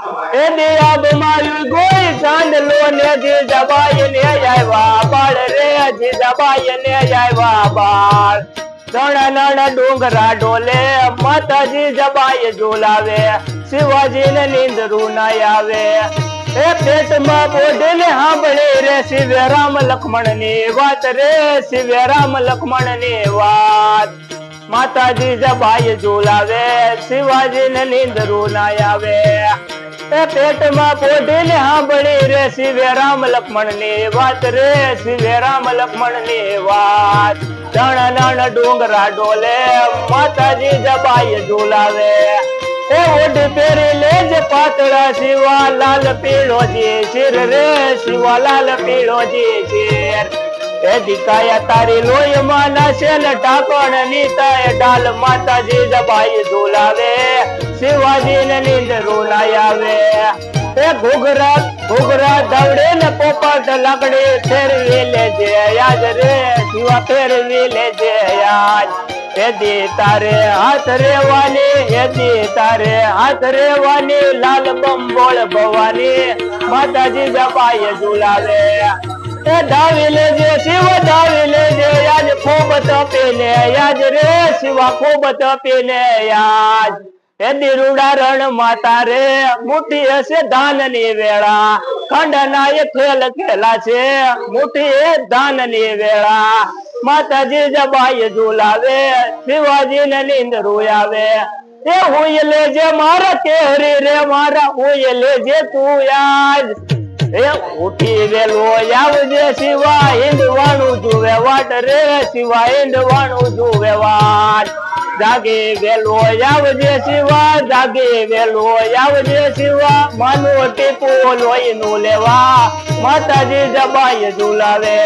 એ દિયાબ માયું ગોઈ ચાંદલો ને જીજાબાઈ ને આવ્યા બાળ રે જીજાબાઈ ને આવ્યા બાળ નાના નાના ડુંગરા ડોલે માતાજી જબાઈ ઝુલાવે શિવાજી ને નીંદરું ના આવે એ પેટમાં બોડે ને સાંભળે રે શિવે રામ લક્ષ્મણ ની વાત રે શિવે રામ લક્ષ્મણ ની વાત માતાજી જબાઈ ઝુલાવે શિવાજી ને નીંદરું ના આવે એ પેટમાં બોડે ને સાંભળી રે શિવે રામ લક્ષ્મણ ની વાત રે શિવે રામ લક્ષ્મણ ની વાત નાના નાના ડુંગરા ડોલે માતાજી જબાઈ ઝુલાવે એ ઓઢ પહેરી લેજ પાતળા શિવા લાલ પીળોજી શિર રે શિવા લાલ પીળોજી શિર એ દીકાયા તારી લોહી માં નાશે ને ઢાંકણ નીતાય ડાલ માતાજી જબાઈ ઝુલાવે શિવાજી ને નીંદરું ના આવે એ ઘુઘરા દવડે ને પોપટ લગડી ફેરવી લેજે યાદ રે શિવા ફેરવી લેજે યાદ એદી તારે હાથ રેવાની એદી તારે હાથ રેવાની લાલ બંબોળ ભવાની માતાજી જબાઈ ઝુલાવે એ ડાવી લેજે શિવ ડાવી લેજે યાદ ખૂબ તપીને યાદ રે શિવા ખૂબ તપીને યાદ એ દીરુડા રણ માતા રે મુઠી હશે ધાન ની વેળા ખંડના એ ખેલ ખેલા છે મુઠી એ ધાન ની વેળા માતાજી જબાઈ ઝુલાવે શિવાજી ને નીંદરું આવે એ હુઈ લેજે મારા કેહરી રે મારા હુઈ લેજે તું યાદ એ ઉઠી વેલો આવજે શિવા હિંદવાણું જુવે વાટ રે શિવા હિંદવાણું જુવે વાટ જાગે વેલો આવજે શિવા જાગે વેલો આવજે શિવા માનો ટીપો લોહી નું લેવા માતાજી જબાઈ ઝુલાવે